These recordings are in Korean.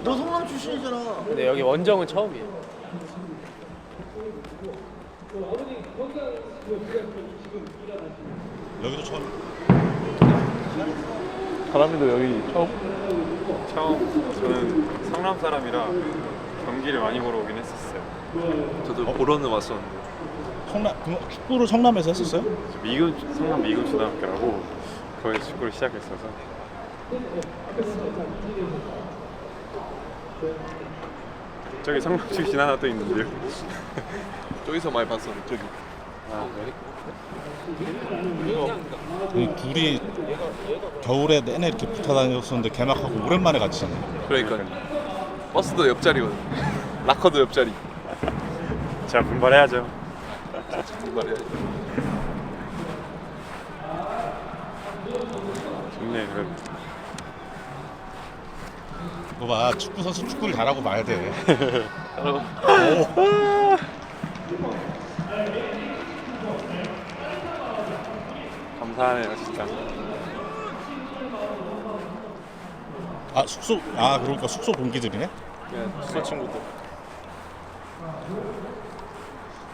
너 성남 출신이잖아. 근데 여기 원정은 처음이에요. 여기도 처음. 사람들도 여기 처음. 저는 성남 사람이라 경기를 많이 보러 오긴 했었어요. 저도 보러는 왔었는데. 그럼 축구를 성남에서 했었어요? 성남 미군 초등학교라고 거기서 축구를 시작했어서 저기 성남 출신 하나 또 있는데요. 저기서 많이 봤었는데 저기. 이 둘이 겨울에 내내 이렇게 붙어 다녔었는데 개막하고 오랜만에 같이 하네. 그러니까 버스도 옆자리거든. 라커도 옆자리. 자, 분발해야죠. 정말이야. 좋네. 이거 봐, 축구 선수 축구를 잘하고 말야 돼. 감사하네요, 진짜. 그러니까 숙소 동기들이네. 그냥 숙소 친구들.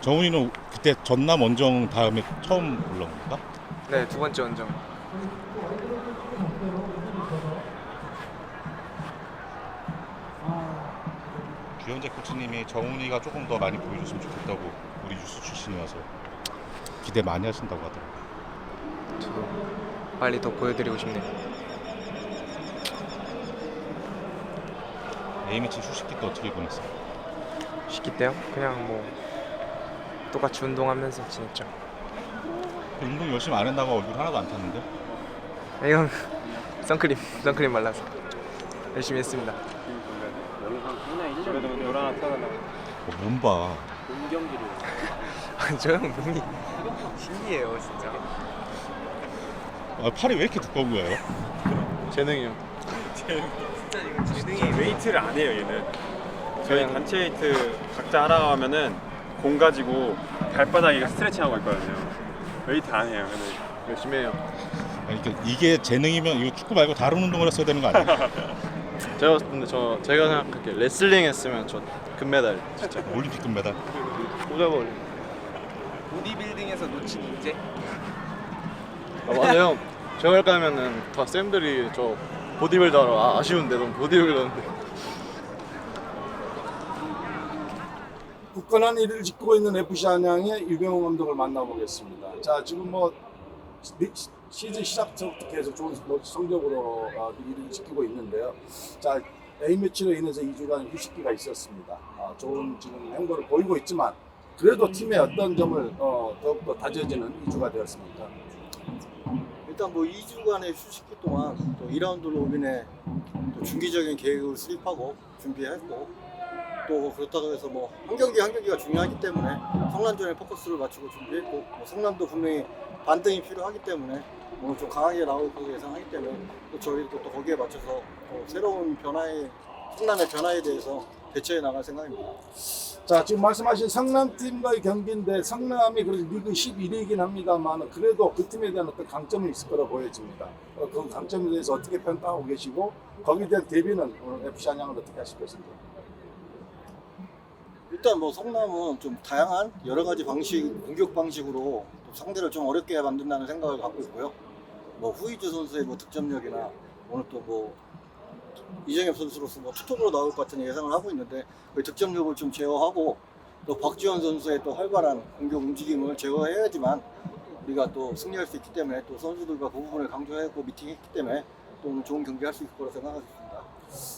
정훈이는 그때 전남 원정 다음에 처음 올라온 건가? 네, 두 번째 원정. 유현재 코치님이 정훈이가 조금 더 많이 보여줬으면 좋겠다고 우리 유스 출신이어서 기대 많이 하신다고 하더라고요. 저도 빨리 더 보여드리고 싶네요. A매치 휴식기 때 어떻게 보냈어? 쉽기 때요? 그냥 뭐 똑같이 운동하면서 지냈죠. 운동 열심히 안 했나봐. 얼굴 하나도 안 탔는데? 이건 선크림 발라서 열심히 했습니다. 그래도 노란 하나 타달라고. 몸 봐. 저 형 몸이 신기해요, 진짜. 팔이 왜 이렇게 두꺼운 거예요? 재능이요. 웨이트를 안 해요, 얘는. 저희 단체 웨이트 각자 하라고 하면은 공 가지고 발바닥에 스트레칭하고 있거든요. 웨이트 안 해요. 근데 열심히 해요. 그러니까 이게 재능이면 이거 축구 말고 다른 운동을 했어야 되는 거 아니에요? 제가 생각할게 레슬링 했으면 저 금메달 진짜. 올림픽 금메달. 꽂아버리. 보디빌딩에서 놓친 인재? 맞아요. 제가 할까 하면은 다 쌤들이 저 보디빌더로 아쉬운데 너무 보디빌더인데. 굳건한 일을 짓고 있는 FC 안양의 유병호 감독을 만나보겠습니다. 자, 지금 시즌 시작부터 계속 좋은 성적으로 일을 지키고 있는데요. 자, A매치로 인해서 2주간 휴식기가 있었습니다. 좋은 지금 행보를 보이고 있지만 그래도 팀의 어떤 점을 더욱더 다져지는 2주가 되었습니까? 일단 뭐 2주간의 휴식기 동안 또 2라운드 로빈에 또 중기적인 계획을 수립하고 준비했고 또 그렇다고 해서 뭐 한 경기 한 경기가 중요하기 때문에 성남전에 포커스를 맞추고 준비했고 뭐 성남도 분명히 반등이 필요하기 때문에 오늘 좀 강하게 나올 거로 예상하기 때문에 또 저희도 또 거기에 맞춰서 새로운 성남의 변화에 대해서 대처해 나갈 생각입니다. 자, 지금 말씀하신 성남팀과의 경기인데 성남이 그래도 리그 11위이긴 합니다만 그래도 그 팀에 대한 어떤 강점이 있을 거라 보여집니다. 그 강점에 대해서 어떻게 평가하고 계시고 거기에 대한 대비는 오늘 FC 안양을 어떻게 하실 것인지. 일단 뭐 성남은 좀 다양한 여러 가지 공격 방식으로 또 상대를 좀 어렵게 만든다는 생각을 갖고 있고요. 뭐 후이즈 선수의 뭐 득점력이나 오늘 또 뭐 이정엽 선수로서 뭐 투톱으로 나올 것 같은 예상을 하고 있는데 그 득점력을 좀 제어하고 또 박지원 선수의 또 활발한 공격 움직임을 제어해야지만 우리가 또 승리할 수 있기 때문에 또 선수들과 그 부분을 강조하고 미팅했기 때문에 또 오늘 좋은 경기 할 수 있을 거라 생각하겠습니다.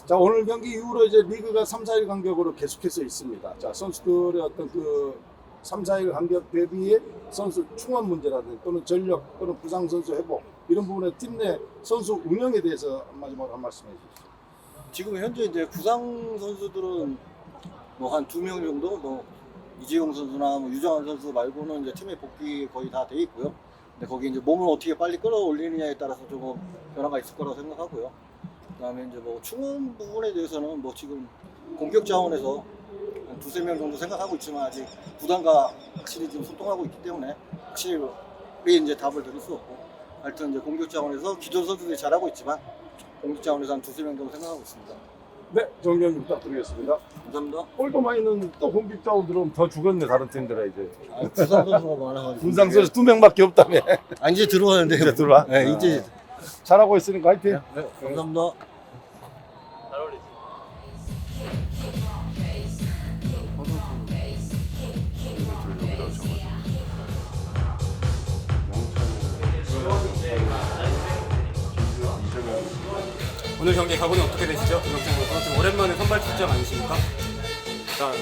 자, 오늘 경기 이후로 이제 리그가 3, 4일 간격으로 계속해서 있습니다. 자, 선수들의 어떤 그 3, 4일 간격 대비의 선수 충원 문제라든지 또는 전력 또는 부상 선수 회복 이런 부분에 팀 내 선수 운영에 대해서 마지막으로 한 말씀 해주십시오. 지금 현재 이제 구상 선수들은 뭐 한 2명 정도 뭐 이재용 선수나 뭐 유정환 선수 말고는 이제 팀에 복귀 거의 다 돼 있고요. 근데 거기 이제 몸을 어떻게 빨리 끌어올리느냐에 따라서 조금 변화가 있을 거라고 생각하고요. 그다음에 이제 뭐 충원 부분에 대해서는 뭐 지금 공격 자원에서 한 2-3명 정도 생각하고 있지만 아직 구단과 확실히 좀 소통하고 있기 때문에 확실히 이제 답을 드릴 수 없고 하여튼 이제 공격 자원에서 기존 선수들이 잘하고 있지만 공격 자원에서 한 2-3명 정도 생각하고 있습니다. 네, 좋은 경기 부탁드리겠습니다. 감사합니다. 골도 많이 넣는 또 홍길자고 들어오면 더 죽었네 다른 팀들아 이제. 부산 선수가 많아가지고. 군상 선수 2명밖에 없다며. 아, 이제 들어가는데. 이제 들어와? 네, 이제. 잘하고 있으니까 화이팅. 네, 감사합니다. 오늘 경기 각오는 어떻게 되시죠? 김영찬 선수 오랜만에 선발 출장 아니십니까? 일단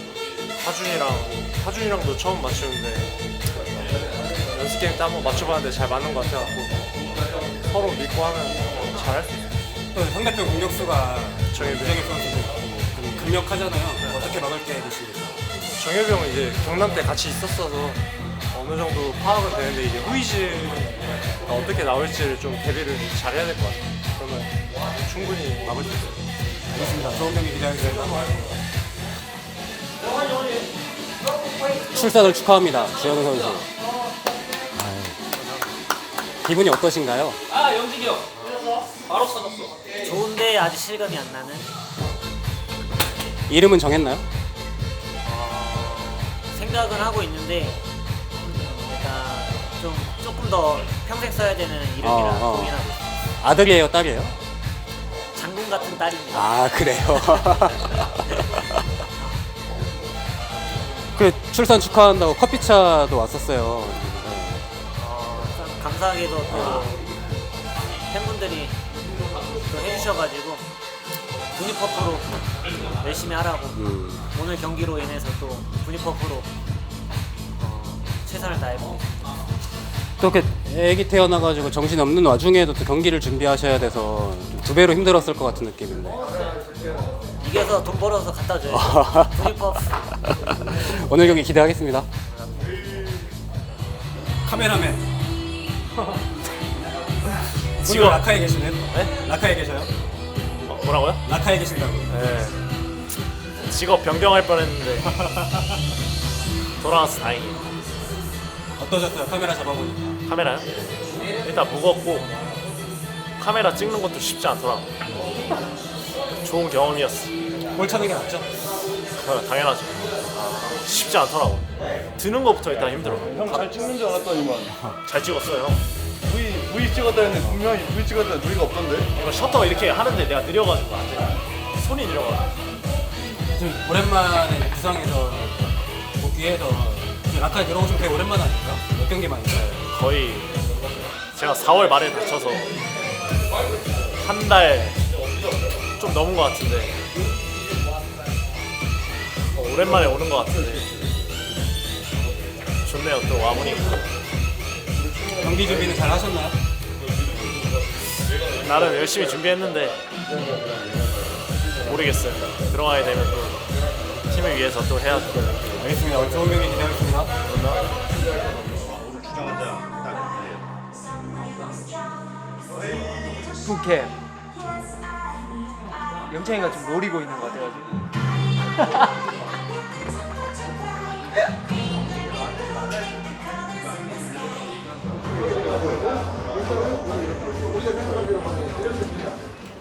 하준이랑도 처음 맞추는데 연습 게임 때 한번 맞춰봤는데 잘 맞는 것 같아갖고 서로 믿고 하면 잘할 수 있어요. 또 상대편 공격수가 정예빈. 이정엽 선수도 있고 좀 강력하잖아요. 어떻게 막을 계획이십니까? 정엽이 형은 이제 경남 때 같이 있었어서 어느 정도 파악은 되는데 이제 후이즈가 어떻게 나올지를 좀 대비를 잘해야 될 것 같아요. 그러면 충분히 막을 수 있어요. 알겠습니다. 좋은 경기 기대하겠습니다. 출산을 축하합니다. 주현우 선수. 기분이 어떠신가요? 좋은데 아직 실감이 안 나는. 이름은 정했나요? 생각은 하고 있는데 일단 조금 더 평생 써야 되는 이름이라 고민하고 있어요. 아들이에요, 딸이에요? 장군 같은 딸입니다. 아, 그래요. 그 출산 축하한다고 커피차도 왔었어요. 참 감사하게도 또 팬분들이 또 해주셔가지고 분유퍼프로 열심히 하라고 오늘 경기로 인해서 또 분유퍼프로 최선을 다해보고 또 이렇게 애기 태어나가지고 정신 없는 와중에도 또 경기를 준비하셔야 돼서 두 배로 힘들었을 것 같은 느낌인데. 이겨서 돈 벌어서 갖다 줘요. 분유퍼프. 오늘 경기 기대하겠습니다. 카메라맨. 지금 라카에 계시네요? 네? 라카에 계셔요? 뭐라고요? 라카에 계신다고. 네. 직업 변경할 뻔했는데 돌아와서 다행이에요. 어떠셨어요? 카메라 잡아보니까. 카메라요? 일단 무겁고 카메라 찍는 것도 쉽지 않더라고. 좋은 경험이었어. 골 차는 게 낫죠? 당연하죠. 쉽지 않더라고. 드는 것부터 일단 힘들어. 형 잘 찍는 줄 알았더니만 잘 찍었어요. V 찍었다 했는데 분명히 V 찍었다 누이가 없던데. 이거 셔터 이렇게 하는데 내가 느려가지고 안 돼. 손이 느려가지고. 좀 오랜만에 부상에서 복귀해서 라카에 들어오신 게 되게 오랜만 아닙니까? 몇 경기 만이죠? 거의 제가 4월 말에 다쳐서 한 달 좀 넘은 것 같은데 오랜만에 오는 것 같은데 좋네요. 또 와보니까 경기 준비는 잘 하셨나요? 나름 열심히 준비했는데 모르겠어요. 들어가게 되면 또 팀을 위해서 또 해야죠. 알겠습니다. 오늘 좋은 경기 기대하겠습니다. 부캐 영창이가 좀 노리고 있는 것 같아가지고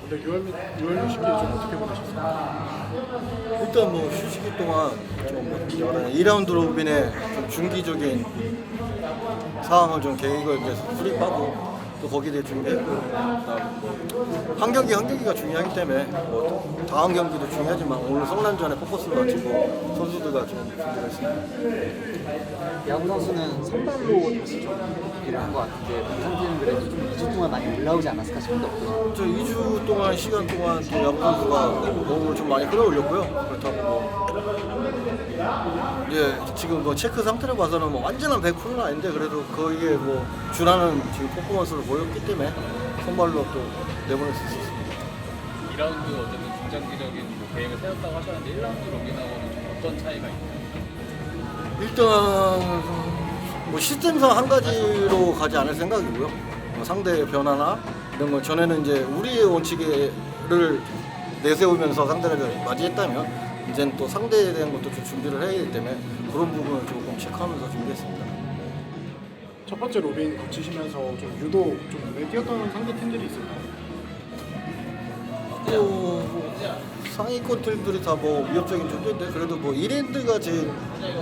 근데 6월 휴식기 좀 어떻게 보내셨어요? 일단 뭐 휴식기 동안 좀뭐 2라운드 로빈의 좀 중기적인 상황을 좀 계획을 이제 수립하고 또 거기에 대해 준비했고 그다음 한 경기 한 경기가 중요하기 때문에 뭐 다음 경기도 중요하지만 오늘 성남전에 포커스를 맞추고 선수들과 좀 준비를 했습니다. 야구 선수는 선발로 다시 좀 일을 것 같은데 그 상태는 그래도 좀 2주 동안 많이 올라오지 않았을까 싶은데 어떠세요? 저 2주 동안 시간 동안 또 야구 선수가 몸을 좀 많이 끌어올렸고요. 그렇다고 뭐 이제 지금 뭐 체크 상태를 봐서는 뭐 완전한 100%는 아닌데 그래도 거기에 뭐 준하는 지금 퍼포먼스를 보였기 때문에 선발로 또 내보낼 수 있었습니다. 2라운드 어쨌든 중장기적인 뭐 계획을 세웠다고 하셨는데 1라운드 로빈하고는 좀 어떤 차이가 있나요? 일단 뭐 시스템상 한 가지로 가지 않을 생각이고요. 뭐 상대의 변화나 이런 거 전에는 이제 우리의 원칙을 내세우면서 상대를 맞이했다면 이제는 또 상대에 대한 것도 좀 준비를 해야 되기 때문에 그런 부분을 조금 체크하면서 준비했습니다. 첫 번째 로빈 거치시면서 좀 유독 좀 눈에 띄었던 상대 팀들이 있을까요? 상위권 팀들이 다 뭐 위협적인 존재인데 그래도 뭐 1인드가 제일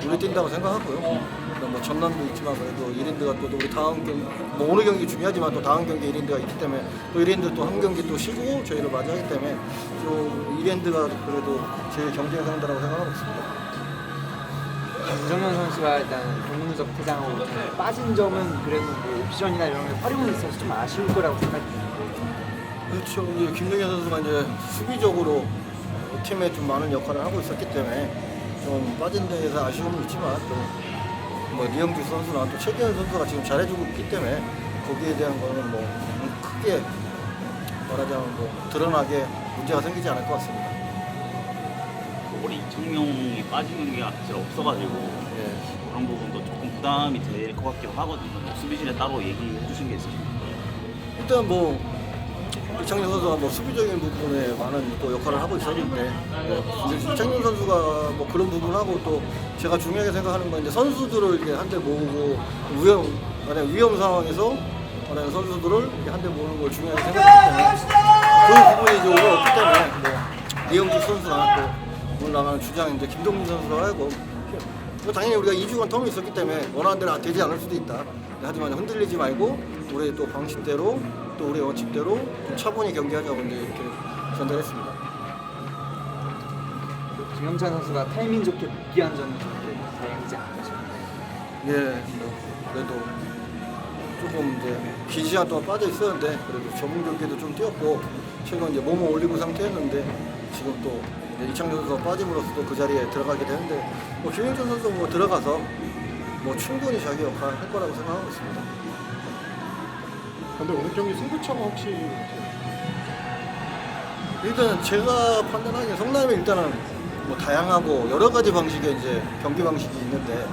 눈에 띈다고 생각하고요. 뭐 전남도 있지만 그래도 1인드가 또 우리 다음 경기 뭐 오늘 경기 중요하지만 또 다음 경기 1인드가 있기 때문에 또 1인드 또 한 경기 또 쉬고 저희를 맞이하기 때문에 좀 1인드가 그래도 제일 경쟁 상대라고 생각하고 있습니다. 김정현 선수가 일단 동문석 퇴장하고 좀 빠진 점은 그래도 뭐 옵션이나 이런 게 활용이 있어서 좀 아쉬울 거라고 생각이 드는데. 그렇죠. 이제 김정현 선수가 이제 수비적으로 팀에 좀 많은 역할을 하고 있었기 때문에 좀 빠진 데에서 아쉬움은 있지만 또 뭐 이영주 선수나 또 최기현 선수가 지금 잘해주고 있기 때문에 거기에 대한 거는 뭐 크게 말하자면 뭐 드러나게 문제가 생기지 않을 것 같습니다. 올해 이청용이 빠지는 게 사실 없어가지고 그런 부분도 조금 부담이 될 것 같기도 하거든요. 뭐 수비진에 따로 얘기해 주신 게 있으신가요? 일단 뭐 이창용 선수가 뭐 수비적인 부분에 많은 또 역할을 하고 있었는데 이창용 선수가 뭐 그런 부분하고 또 제가 중요하게 생각하는 건 이제 선수들을 이렇게 한데 모으고 위험 상황에서 선수들을 이렇게 한데 모으는 걸 중요하게 생각하기 때문에 그 부분이 이제 오늘 없기 때문에 뭐 이영주 선수나 또 오늘 나가는 주장 이제 김동민 선수라 하고 당연히 우리가 2주간 텀이 있었기 때문에 원하는 대로 되지 않을 수도 있다. 하지만 흔들리지 말고 우리 또 방식대로 또 우리 원칙대로 좀 차분히 경기하자고 이제 이렇게 전달했습니다. 김영찬 선수가 타이밍 좋게 복귀한 점은 좀 다행이지 않으셨나요? 예, 뭐 그래도 조금 이제 긴 시간 동안 빠져 있었는데 그래도 전문 경기도 좀 뛰었고 최근 이제 몸을 올리고 상태였는데 지금 또 이창용 선수가 빠짐으로써 또 그 자리에 들어가게 되는데 뭐 김영찬 선수 뭐 들어가서 뭐 충분히 자기 역할 할 거라고 생각하고 있습니다. 근데 오늘 경기 승부처가 혹시 일단 제가 판단하기에 성남이 일단은 뭐 다양하고 여러 가지 방식의 이제 경기 방식이 있는데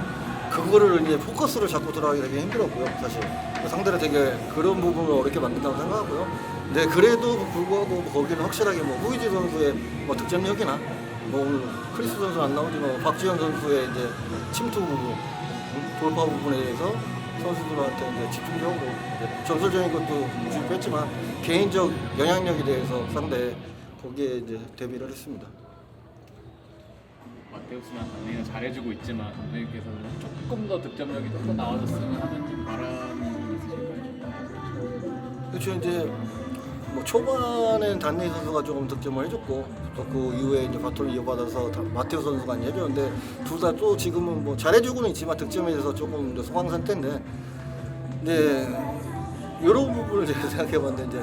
그거를 이제 포커스를 잡고 들어가기 되게 힘들었고요. 사실 상대를 되게 그런 부분을 어렵게 만든다고 생각하고요. 근데 그래도 불구하고 뭐 거기는 확실하게 뭐 후이지 선수의 뭐 득점력이나 뭐 오늘 크리스 선수 안 나오지만 뭐 박지현 선수의 이제 침투 부분, 돌파 부분에 대해서 선수들한테 이제 집중적으로 이제 전술적인 것도 주입했지만 개인적 영향력에 대해서 상대 거기에 이제 대비를 했습니다. 마테우스나 강민이는 잘해주고 있지만 감독님께서는 조금 더 득점력이 좀 더 나와줬으면 하는 좀 바람이 있으실까요? 그렇죠. 이제 뭐 초반엔 단니 선수가 조금 득점을 해줬고 또 그 이후에 이제 바톤을 이어받아서 마테우 선수가 이제 해줬는데 둘 다 또 지금은 뭐 잘해주고는 있지만 득점에 대해서 조금 이제 소강 상태인데 이런 부분을 제가 생각해봤는데 이제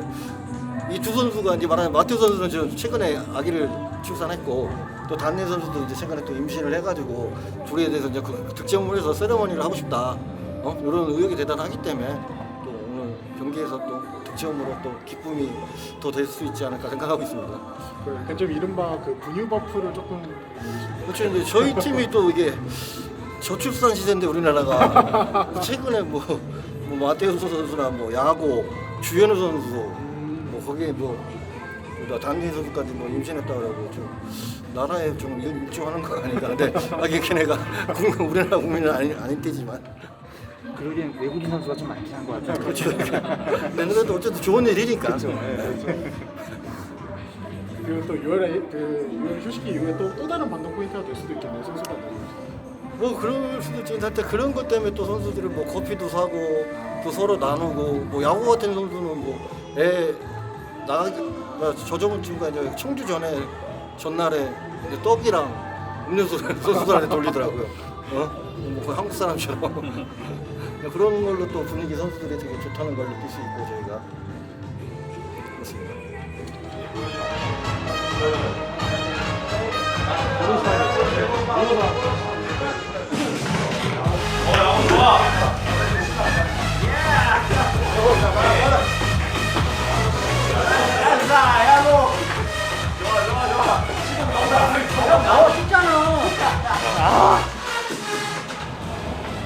이 두 선수가 이제 말하는 마테우 선수는 지금 최근에 아기를 출산했고 또 단니 선수도 이제 최근에 또 임신을 해가지고 둘에 대해서 이제 그 득점을 해서 세레머니를 하고 싶다. 이런 의욕이 대단하기 때문에 또 오늘 경기에서 또 득점으로 또 기쁨이 더 될 수 있지 않을까 생각하고 있습니다. 약간 좀 이른바 그 분유 버프를 조금 그렇죠. 이제 저희 팀이 또 이게 저출산 시대인데 우리나라가 최근에 뭐 마테우스 선수나 뭐 야고 주현우 선수 뭐 거기에 뭐 단니 선수까지 뭐 임신했다 그러고 좀 나라에 좀 일조하는 거 아닌가. 근데 걔네가 우리나라 국민은 아닌 때지만. 그러기엔 외국인 선수가 좀 많긴 한 것 같아요. 그렇죠. 근데 그래도 어쨌든 좋은 일이니까. 그렇죠. 그리고 또 6월 그 휴식기 이후에 또 다른 반동 포인트가 될 수도 있겠네요. 선수가 뭐 그럴 수도 있지. 하여튼 그런 것 때문에 또 선수들이 뭐 커피도 사고 또 서로 나누고 뭐 야구 같은 선수는 저 저번 주가 이제 청주 전날에 이제 떡이랑 음료수를 선수들한테 돌리더라고요. 뭐 한국 사람처럼. 그런 걸로 또 분위기 선수들이 되게 좋다는 걸 느낄 수 있고 저희가 그렇습니다.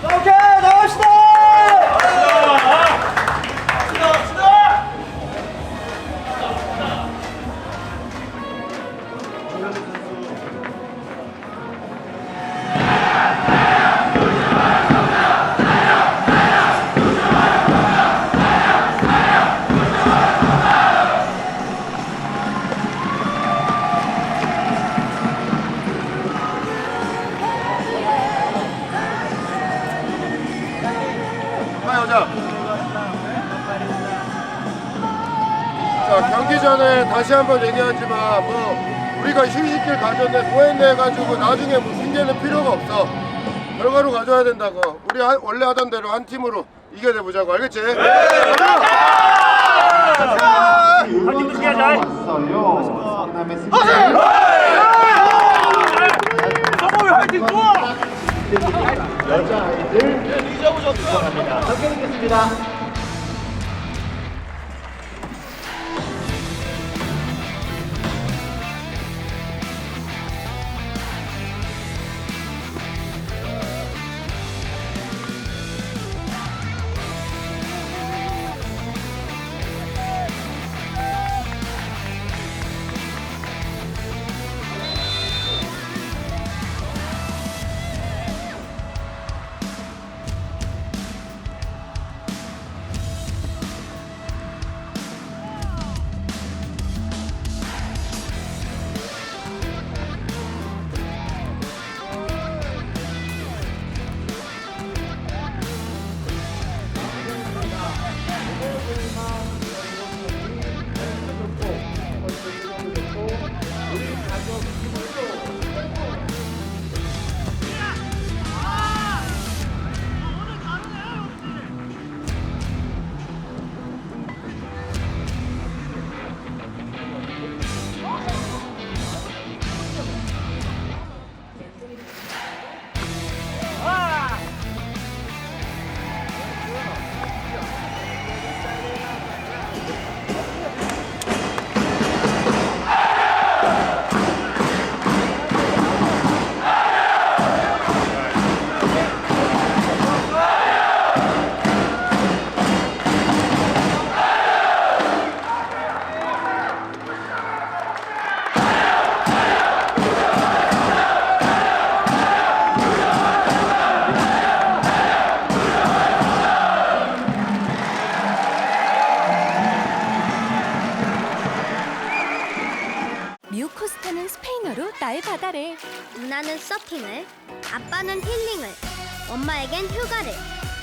오케이 나갑시다. 전에 다시 한번 얘기하지만 우리가 휴식길 가졌네 뭐했네 해가지고 나중에 뭐 핑계는 필요가 없어. 결과로 가져야 된다고. 우리 원래 하던 대로 한 팀으로 이겨내보자고. 알겠지? 네! 여자아이들 이정합니다. 경기하겠습니다. 미오코스타는 스페인어로 나의 바다래. 누나는 서핑을, 아빠는 힐링을, 엄마에겐 휴가를.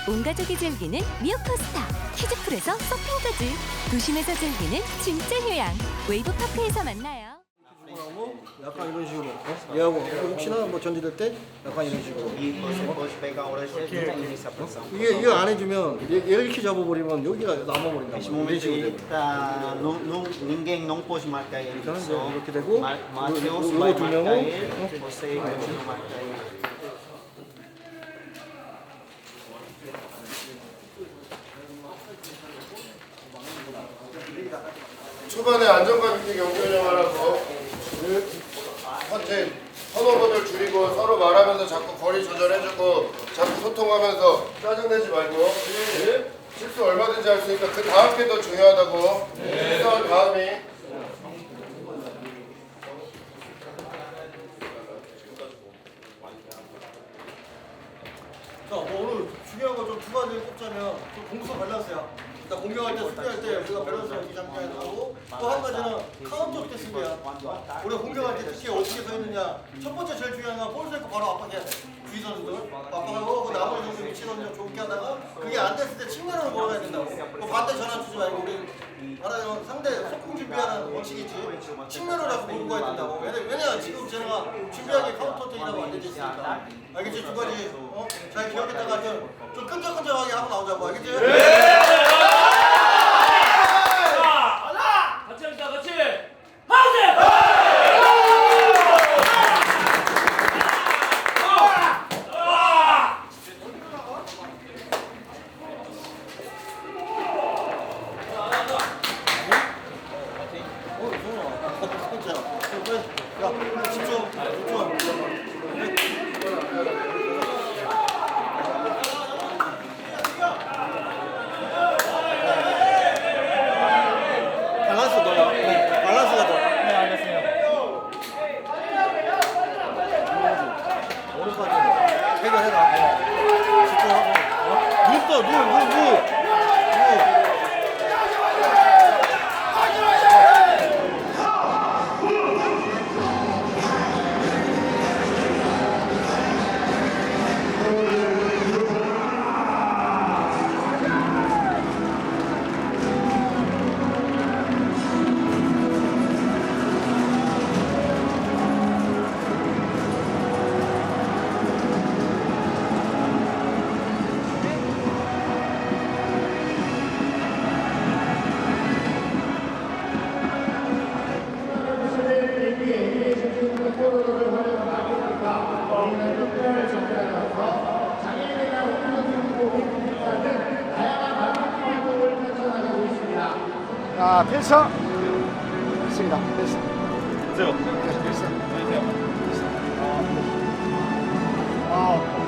온 가족이 즐기는 미오코스타. 키즈풀에서 서핑까지. 도심에서 즐기는 진짜 휴양. 웨이브파크에서 만나요. 약간 이런 식으로 얘하고 혹시나 뭐 전지될 때 약간 이런 식으로 이게 안 해주면 얘를 이렇게 잡아버리면 여기가 남아버린다. 이런 식으로 되고 ninguém não pode marcar ele. 이렇게 되고 Mateus 요거 vai 두 marcar 명은 ele, você vai marcar ele. 초반에 안정감 있게 경기 운영하라고 현재 턴오버를 줄이고 서로 말하면서 자꾸 거리 조절해주고 자꾸 소통하면서 짜증내지 말고 실수 얼마든지 할 수 있으니까 그 다음 게 더 중요하다고. 실수한 다음이 자, 오늘 중요한 거 좀 두 가지 꼽자면 좀 공수 밸런스야. 일단 공격할 때, 수비할 때 우리가 밸런스 여기 잠깐 하고 또 한 가지는 카운터 때 수비야. 우리가 공격할 때 특히 어떻게 서 있느냐. 첫 번째 제일 중요한 건 볼 쏘고 바로 압박해야 돼. 주위 선수들 압박하고 그 나머지 선수 위치 선수 좋게 하다가 그게 안 됐을 때 측면으로 몰아가야 된다고. 그 반대 전환 주지 말고 우리 알아요. 상대 속공 준비하는 원칙이 있지. 측면으로 자꾸 몰고 가야 된다고. 왜냐 지금 쟤네가 준비하기 카운터 때이라고 안 되지 있으니까. 알겠지? 두 가지 잘 기억했다가 좀 끈적끈적하게 하고 나오자고. 알겠지? 자, 필서. 됐습니다. 됐어. 됐어요. 됐어.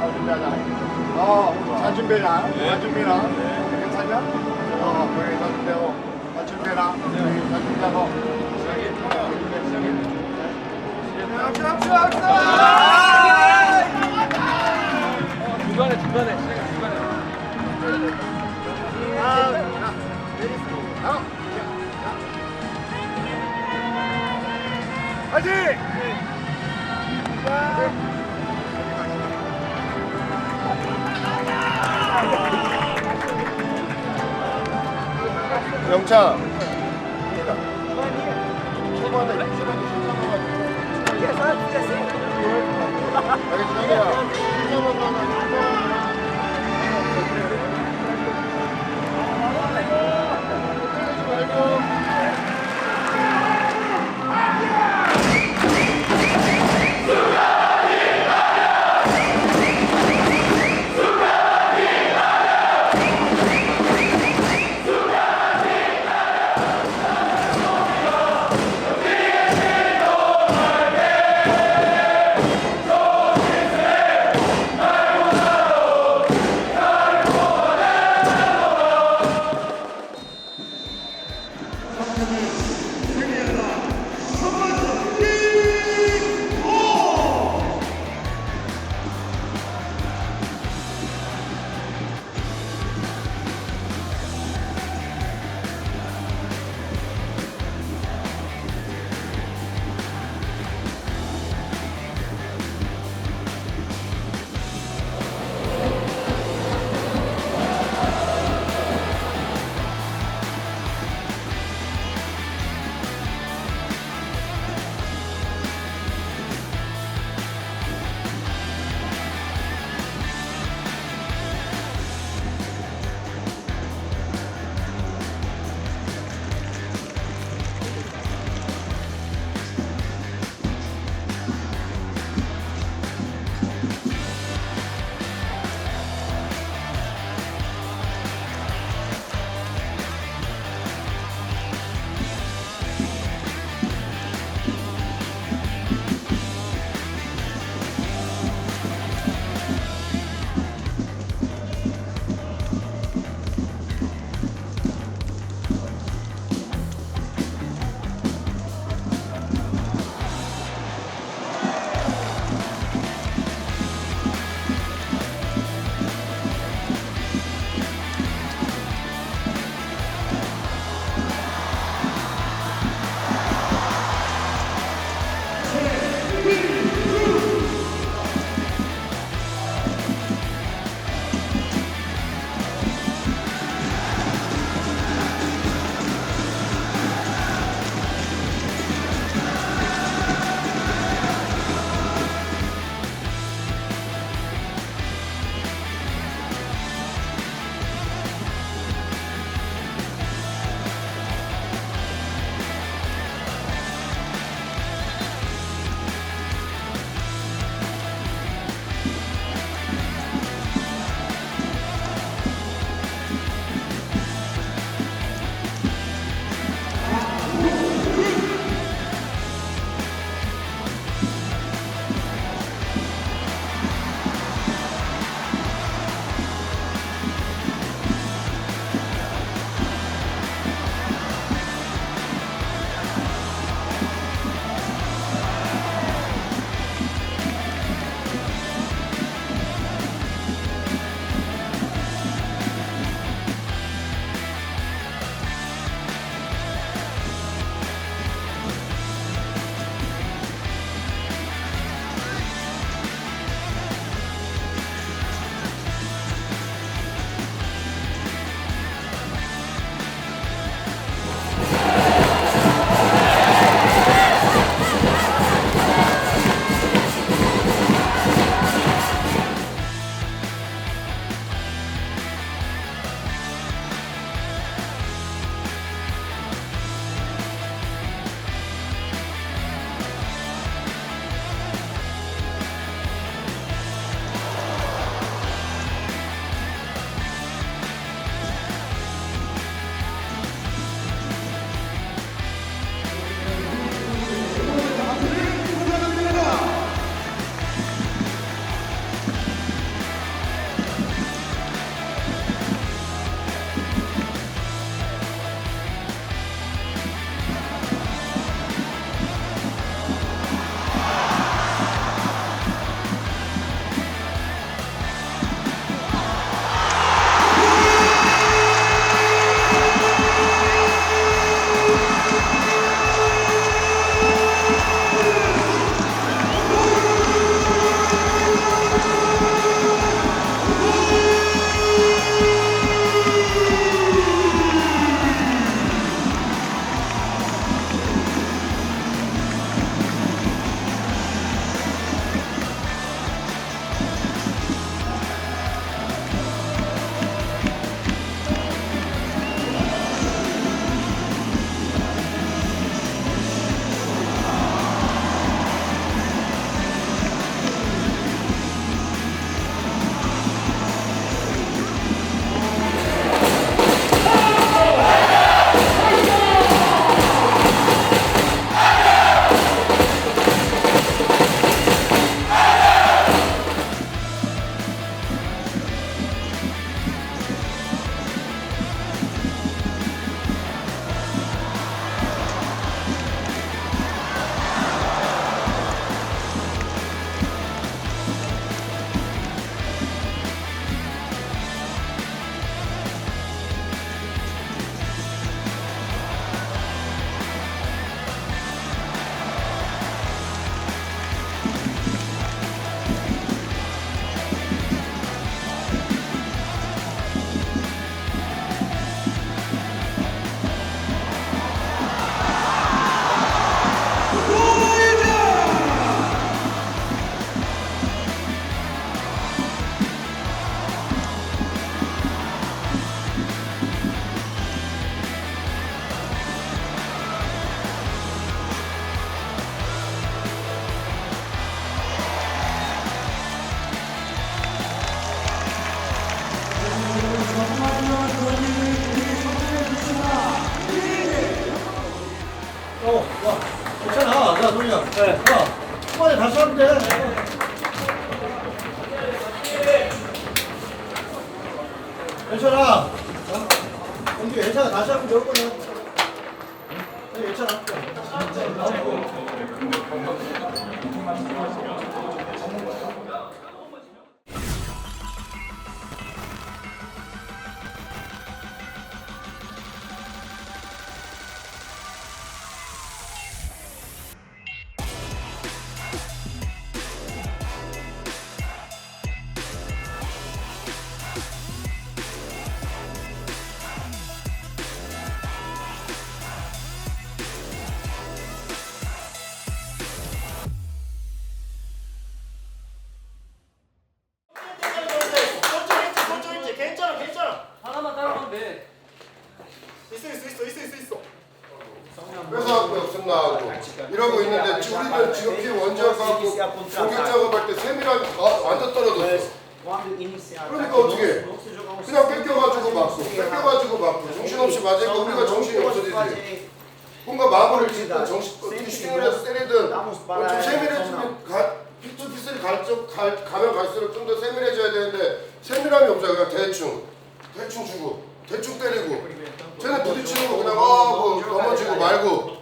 잘 준비하자. 잘 준비해라. 잘 준비해라. 괜찮냐? 그래, 잘 준비하고. 잘 준비해라. 잘 준비하고. 중간에 화이팅! 영차. 초반에 괜찮아. 공주 괜찮아. 다시 한번 열 거냐? 괜찮아. 괜찮아. 하나만 따라가면 돼. 있어. 뺏어갖고 역습 나가고 이러고 있는데 우리는 지금 팀 원정하고 공격 작업할 때 세밀하게 완전 떨어졌어. 그러니까 어떻게 해? 그냥 뺏겨가지고 맞고 정신없이 맞으니까 우리가 정신이 없어지지. 뭔가 마무리를 짓든 어떻게 슈팅을 때리든 좀 세밀해지면 피투피스를 가면 갈수록 좀 더 세밀해져야 되는데 세밀함이 없잖아. 그냥 대충 주고 대충 때리고 쟤는 부딪히는 거 그냥 뭐 넘어지고 말고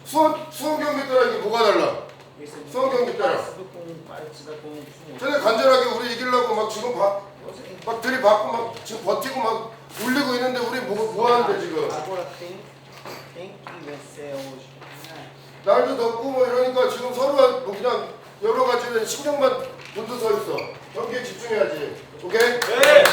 수원 경기 때랑 이게 뭐가 달라? 수원 경기 때랑 쟤네 간절하게 우리 이기려고 막 지금 막 들이받고 막 지금 버티고 막 울리고 있는데 우리 뭐 하는데 지금 날도 덥고 뭐 이러니까 지금 서로 뭐 그냥 여러 가지는 신경만 곤두서 있어. 경기에 집중해야지. 오케이? 네.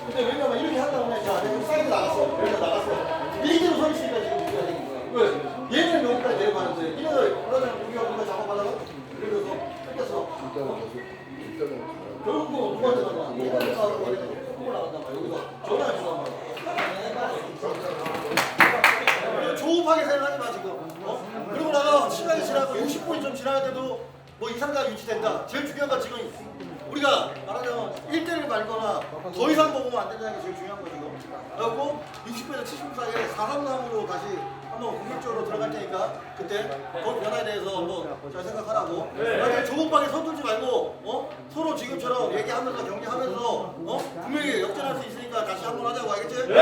근데 왜냐면 이렇게 한다고 하면 자, 내가 사이드 나갔어. 이대로 서 있으니까 지금 우리가 되는 거야. 왜? 얘는 여기까지 내려가는데 이래서 그러면 우리가 뭔가 작업하다가 그래서 뺏겼어. 결국 누구한테 나가? 얘한테 나가고 홈을 나간단 말이야. 여기서 전화를 주단 말이야. 조급하게 생각하지 마 지금. 그리고 나가 시간이 지나고 60분이 좀 지나야 돼도 뭐 이상자가 유지된다. 제일 중요한 건 지금 우리가 말하자면 1대1 말거나 더 이상 먹으면 안 된다는 게 제일 중요한 거죠. 그래갖고 60분에서 70분 사이에 4-3-3으로 다시 한번 공격적으로 들어갈 테니까 그때 거기 변화에 대해서 한번 잘 생각하라고. 만약에 조급하게 서두르지 말고 서로 지금처럼 얘기하면서 경기하면서 분명히 역전할 수 있으니까 다시 한번 하자고. 알겠지? 네!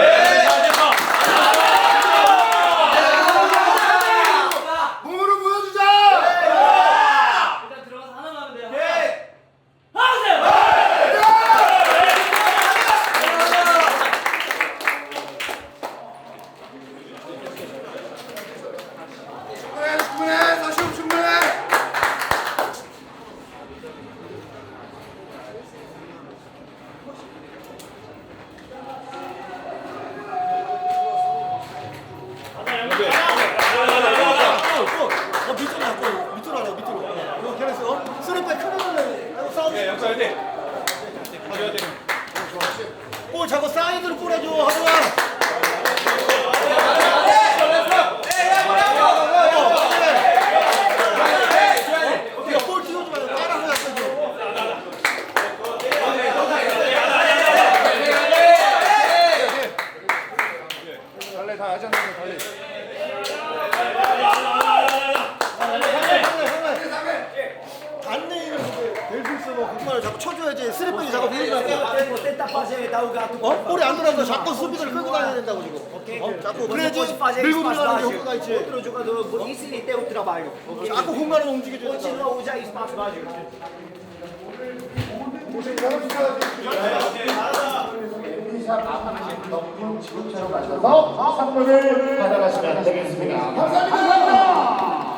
몸으로 보여주자! 일단 들어가서 하나만 하면 돼요. 네. 충분해! 다시 충분해! 밑으로. 이거 걔네서 쓰레빠이 크게 돌려. 싸우지. 역사해야 돼. 볼 잡고 사이드로 뿌려줘. 하동아. 볼 띄우지 말고 따라서 갔어. 달래 다 하지 않는 거 달래. 안내 있는 벨필스 뭐 그거를 자꾸 쳐줘야지. 쓰레빠이 자꾸 밀리라고. 볼이 안 들어가서 자꾸 수비를 끌고 다녀야 된다고 지금. 자꾸 그래야지 밀고 들어가는 게 효과가 있지. 자꾸 공간을 움직여줘야 된다. 지금처럼 가셔서 선물을 받아가시면 되겠습니다. 감사합니다.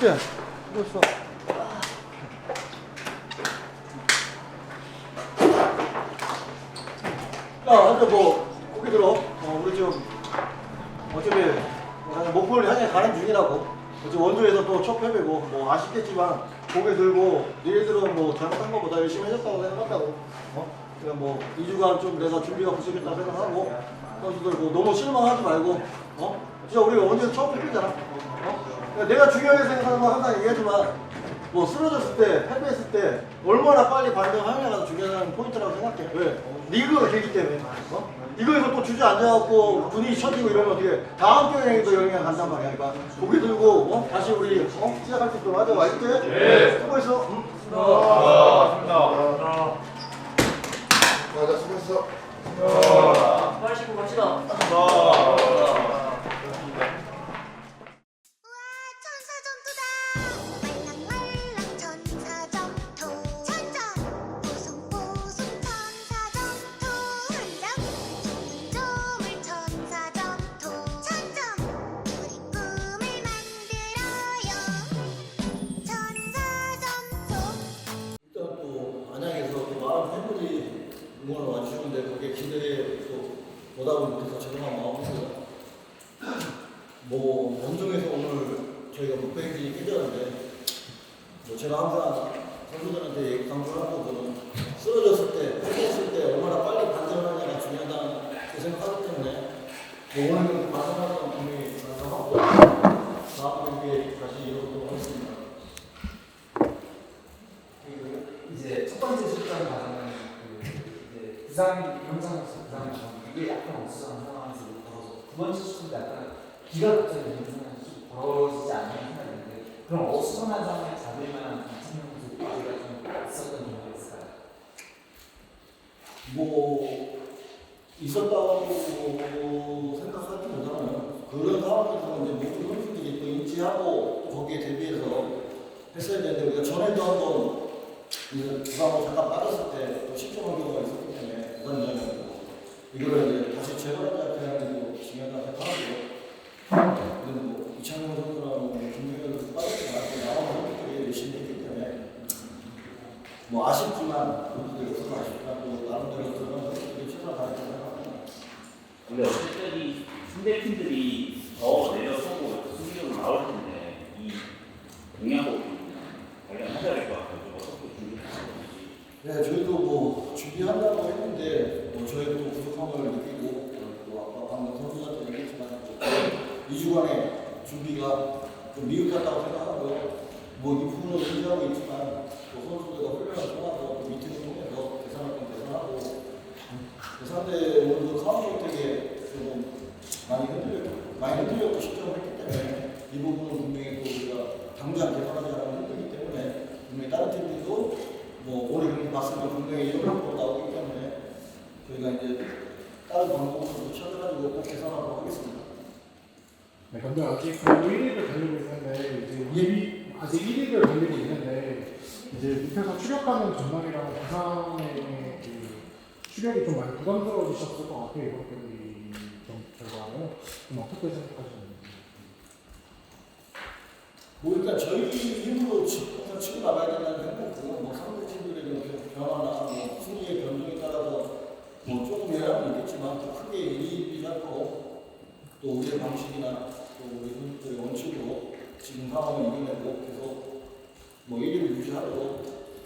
어때? 수고했어. 야, 근데 뭐 고기 들어. 우리 좀 어차피 목표를 향해 가는 중이라고. 어차피 원주에서 또 첫 패배고 뭐 아쉽겠지만 고개 들고 니네들은 뭐 잘못한 것보다 열심히 해줬다고 생각한다고. 그냥 뭐 2주간 좀 내가 준비가 부족했다고 생각하고 선수들 뭐 너무 실망하지 말고 진짜 우리가 원주에서 처음 패배잖아. 내가 중요하게 생각하는 건 항상 얘기하지만 뭐 쓰러졌을 때, 패배했을 때 얼마나 빨리 반등하느냐가 중요한 포인트라고 생각해. 왜? 리그가 길기 때문에. 이거에서 또 주저앉아갖고 분위기 처지고 이러면 어떻게 다음 경기에도 영향 간단 말이야. 그러니까 고개 들고 다시 우리 시작할 수 있도록 하자. 알겠지? 네. 수고했어. 맞아, 수고했어. 수고하시고 갑시다. 일단 또 안양에서 또 많은 팬들이 응원을 와주시는데 그게 기대에 또 보답을 못해서 죄송한 마음입니다. 뭐 원정에서 오늘 저희가 목표행진이 깨졌는데 뭐 제가 항상 선수들한테 강조를 하고 저는 쓰러졌을 때, 패배했을 때 얼마나 빨리 반전하냐가 중요하다는 그 생각하기 때문에 뭐 오늘 반전하는 분명히 반성하고 다음 경기에 다시 이어가도록 하겠습니다. 이제 첫 번째 실전 과정은 이제 부상 현장에서 부상을 당하는 이게 약간 어수선한 상황에서 벌어서 두 번째 실전도 약간 기가 갑자기 되는 상황이 좀 벌어지지 않는 생각인데 그런 어수선한 상황에 잡을 만한 이창용 선수가 좀 있었던 경우가 있을까요? 뭐 있었다고 생각하기보다는 그런 상황에서 이제 모든 선수들이 또 인지하고 또 거기에 대비해서 했어야 되는데 우리가 전에도 한번 부상으로 잠깐 빠졌을 때 또 실점한 경우가 있었기 때문에 부산전이고 이거를 이제 다시 재발하자 생각하고 중요하다고 생각하고 근데 뭐 이창용 선수랑 김민현 빠졌지만 나머지 선수들이 열심히 했기 때문에 뭐 아쉽지만 선수들이 없어서 아쉽지만 또 나름대로 그런 선수들이 최선을 다했다고 생각합니다. 근데 어쨌든 이 상대팀들이 더 내려서고 승리적으로 나올 텐데 이 공약하고 관련하셔야 될 것 같아요. 어떻게 준비하시는지. 네, 저희도 뭐 준비한다고 했는데 뭐 저희도 또 부족함을 느끼고 또 아까 방금 선수한테 얘기했지만 2주간의 준비가 좀 미흡했다고 생각하고요. 뭐 이 부분을 인지하고 있지만 또 선수들과 훈련을 통하고 또 미팅을 통해서 개선할 건 개선하고 상대 오늘도 상황 되게 좀 많이 흔들렸고 실점을 했기 때문에 이 부분은 분명히 또 우리가 당장 개선하지 않으면 힘들기 때문에 분명히 다른 팀들도 뭐 올해 경기 봤으면 분명히 이런 방법으로 나오기 때문에 저희가 이제 다른 방법으로 찾아가지고 꼭 개선하도록 하겠습니다. 네, 근데 아직 1위를 달리고 있는데 이제 아직 1위를 달리고 있는데 이제 밑에서 추격하는 전남이랑 부산의 그 추격이 좀 많이 부담스러워지셨을 것 같아요. 이번 경기 결과는 좀 어떻게 생각하시는지? 뭐 일단 저희 힘으로 치고 나가야 된다는 생각이고 뭐 상대 팀들의 변화나 뭐 승리의 변동에 따라서 뭐 조금 예외는 있겠지만 또 크게 이익이 않고 또 우리의 방식이나 또 우리 선수들의 원칙으로 지금 상황을 이겨내고 계속 뭐 1위를 유지하도록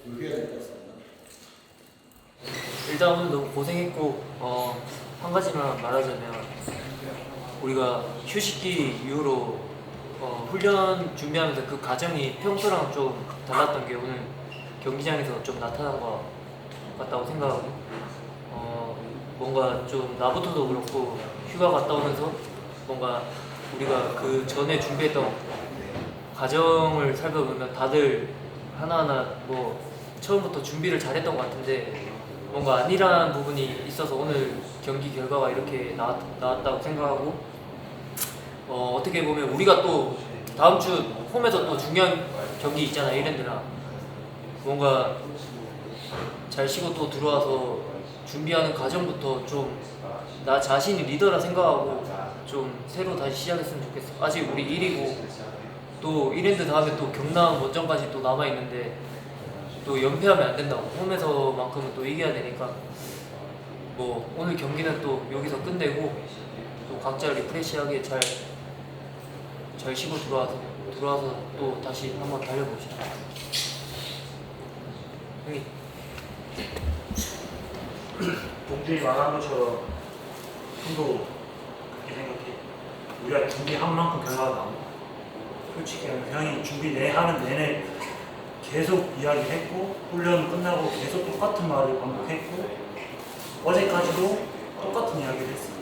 노력해야 될 것 같습니다. 일단 오늘 너무 고생했고 한 가지만 말하자면 우리가 휴식기 이후로 훈련 준비하면서 그 과정이 평소랑 좀 달랐던 게 오늘 경기장에서 좀 나타난 것 같다고 생각하고 뭔가 좀 나부터도 그렇고 휴가 갔다 오면서 뭔가 우리가 그 전에 준비했던 과정을 살펴보면 다들 하나하나 뭐 처음부터 준비를 잘했던 것 같은데 뭔가 아니라는 부분이 있어서 오늘 경기 결과가 이렇게 나왔다고 생각하고 어떻게 보면 우리가 또 다음 주 홈에서 또 중요한 경기 있잖아. 이랜드랑 뭔가 잘 쉬고 또 들어와서 준비하는 과정부터 좀 나 자신이 리더라 생각하고 좀 새로 다시 시작했으면 좋겠어. 아직 우리 1위고 또 이랜드 다음에 또 경남 원정까지 또 남아있는데 또 연패하면 안 된다고. 홈에서만큼은 또 이겨야 되니까 뭐 오늘 경기는 또 여기서 끝내고 또 각자 리프레시하게 잘 쉬고 들어와서 또 다시 한번 달려봅시다. 형님. 동준이 말한 것처럼 형도 그렇게 생각해. 우리가 준비한 만큼 결과가 나오고 솔직히 형이 준비 하는 내내 계속 이야기했고 훈련 끝나고 계속 똑같은 말을 반복했고 어제까지도 똑같은 이야기를 했어.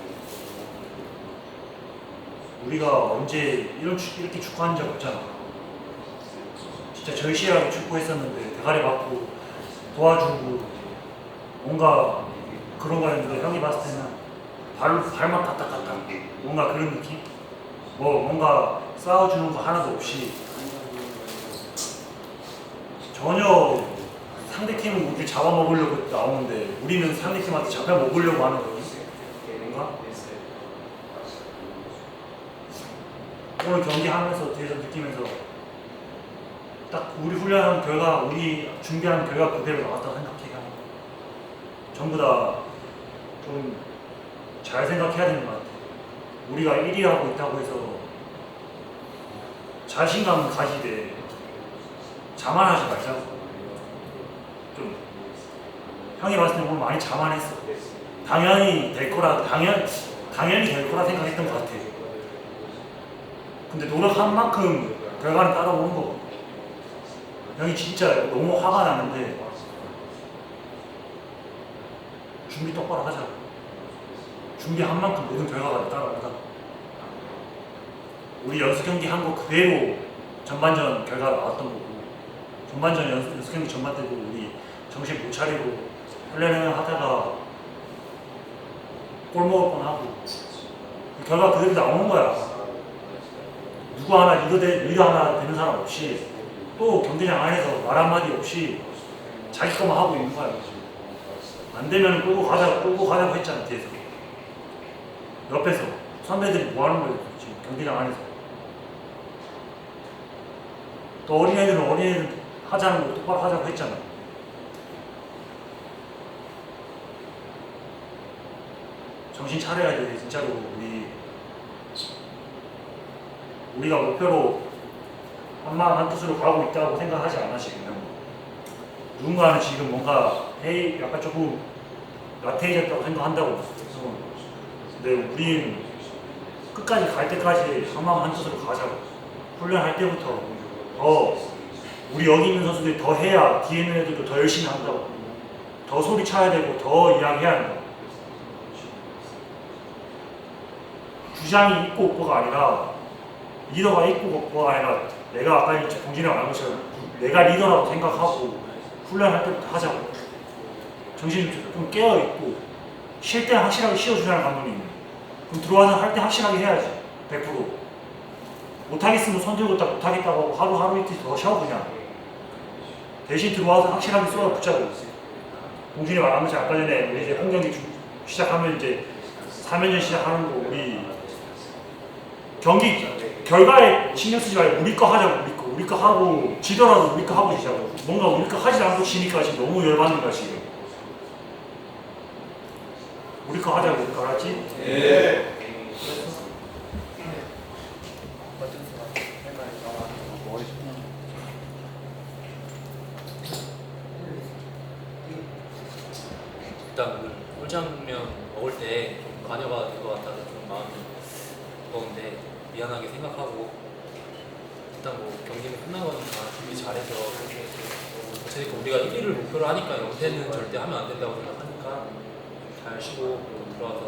우리가 언제 이렇게 축구한 적 없잖아. 진짜 절실하게 축구했었는데 대가리 맞고 도와주고 뭔가 그런 거였는데 형이 봤을 때는 발만 까딱까딱 뭔가 그런 느낌? 뭔가 싸워주는 거 하나도 없이 전혀 상대팀은 우리 잡아먹으려고 나오는데 우리는 상대팀한테 잡아먹으려고 하는 거지. 뭔가? 오늘 경기하면서 뒤에서 느끼면서 딱 우리 훈련한 결과, 우리 준비한 결과 그대로 나왔다고 생각해. 전부 다 좀 잘 생각해야 되는 것 같아. 우리가 1위 하고 있다고 해서 자신감 가지되 자만하지 말자고. 좀 형이 봤을 때 오늘 많이 자만했어. 당연히 될 거라 생각했던 것 같아. 근데 노력한 만큼 결과는 따라오는 거. 형이 진짜 너무 화가 나는데 준비 똑바로 하자. 준비한 만큼 모든 결과가 따라온다. 우리 연습 경기 한 거 그대로 전반전 결과가 나왔던 거고, 전반전 연습 경기 전반 때도 우리 정신 못 차리고 훈련을 하다가 골 먹을 뻔하고 그 결과 그대로 나오는 거야. 누구 하나 리더 하나 되는 사람 없이 또 경기장 안에서 말 한마디 없이 자기 것만 하고 있는 거야. 안 되면 끌고 가자고 했잖아. 뒤에서 옆에서 선배들이 뭐 하는 거예요 지금 경기장 안에서. 또 어린애들은 하자는 거 똑바로 하자고 했잖아. 정신 차려야 돼 진짜로. 우리가 목표로 한마음 한뜻으로 가고 있다고 생각하지 않아 지금. 누군가는 지금 뭔가 약간 조금 나태해졌다고 생각한다고. 근데 우리는 끝까지 갈 때까지 한마음 한뜻으로 가자고. 훈련할 때부터 더 우리 여기 있는 선수들이 더 해야 뒤에 있는 애들도 더 열심히 한다고. 더 소리 쳐야 되고 더 이야기해야 한다. 주장이 있고 없고가 아니라 리더가 있고 없고가 아니라 내가 아까 공진이랑 말한 것처럼 내가 리더라고 생각하고 훈련할 때부터 하자고. 정신이 좀 깨어있고 쉴 때는 확실하게 쉬어주자는 감독님. 그럼 들어와서 할 때 확실하게 해야지. 100%. 못하겠으면 손 들고 딱 못하겠다고 하고 하루 이틀 더 쉬어 그냥. 대신 들어와서 확실하게 쏘아 붙자고. 공진이 말한 것처럼 아까 전에 우리 이제 홈경기 시작하면 이제 3연전 시작하는 거 우리 경기 결과에 신경 쓰지 말고 우리 거 하자고. 우리 거 하고 지더라도 우리 거 하고 지자고. 뭔가 우리 거 하지 않고 지니까 지금 너무 열받는 거야 지금. 우리 거 하자고. 우리 거 알았지? 네. 일단 꼴장면 먹을 때 관여가 될 것 같아서 좀 마음이 무거운데 미안하게 생각하고 일단 뭐 경기는 끝나거니까 준비 잘해서 어차피 우리가 1위를 목표로 하니까 연패는 절대 하면 안 된다고 생각하니까 잘 쉬고 들어와서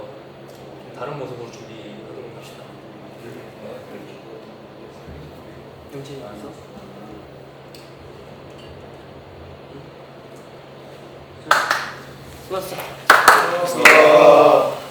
좀 다른 모습으로 준비하도록 합시다. 영진이 왔어? 수고했어. 수고하셨습니다.